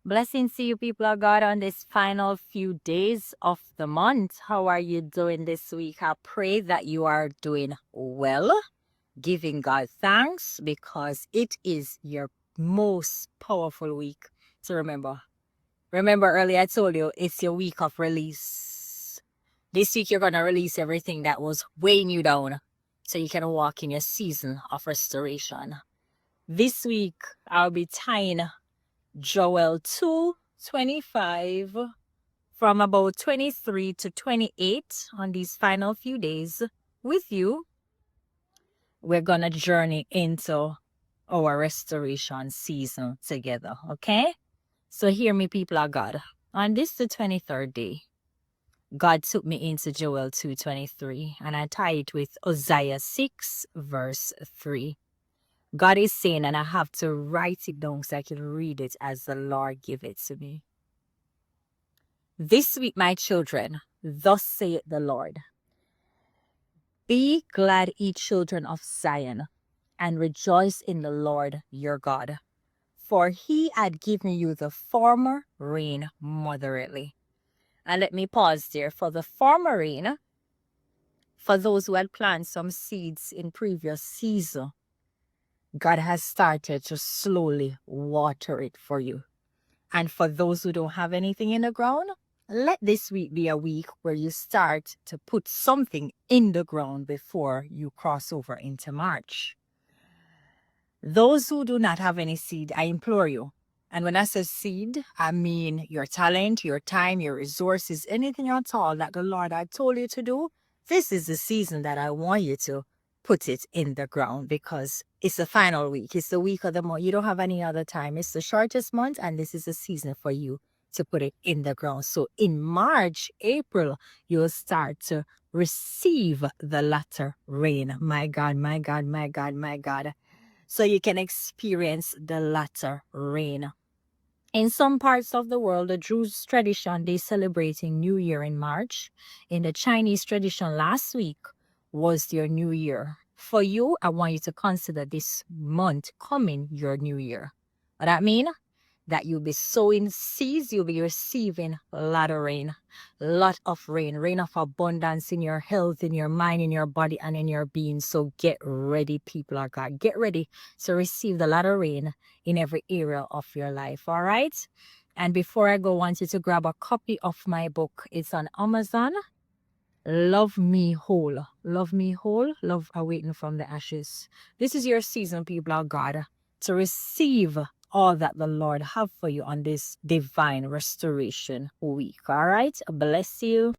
Blessings to you, people of God, on this final few days of the month. How are you doing this week? I pray that you are doing well, giving God thanks because it is your most powerful week. So remember earlier I told you it's your week of release. This week you're going to release everything that was weighing you down so you can walk in your season of restoration. This week I'll be tying Joel 2:25 from about 23 to 28 on these final few days with you. We're going to journey into our restoration season together, okay? So hear me, people of God. On this, the 23rd day, God took me into Joel 2:23 and I tie it with Hosea 6 verse 3. God is saying, and I have to write it down so I can read it as the Lord gave it to me. This week, my children, thus saith the Lord, be glad, ye children of Zion, and rejoice in the Lord your God. For he had given you the former rain moderately. And let me pause there. For the former rain, for those who had planted some seeds in previous season, God has started to slowly water it for you. And for those who don't have anything in the ground, let this week be a week where you start to put something in the ground before you cross over into March. Those who do not have any seed, I implore you. And when I say seed, I mean your talent, your time, your resources, anything at all that the Lord had told you to do. This is the season that I want you to put it in the ground because it's the final week. It's the week of the month. You don't have any other time. It's the shortest month, and this is the season for you to put it in the ground. So in March, April, you'll start to receive the latter rain. My God, my God, my God, my God. So you can experience the latter rain. In some parts of the world, the Jews' tradition, they celebrating New Year in March. In the Chinese tradition, last week was their New Year. For you, I want you to consider this month coming your New Year. What that mean? That you'll be sowing seeds, you'll be receiving a lot of rain, rain of abundance in your health, in your mind, in your body, and in your being. So get ready, people of God. Get ready to receive the lot of rain in every area of your life, all right? And before I go, I want you to grab a copy of my book. It's on Amazon. Love Me Whole. Love Me Whole. Love Awakening from the Ashes. This is your season, people of God, to receive all that the Lord have for you on this divine restoration week. All right. Bless you.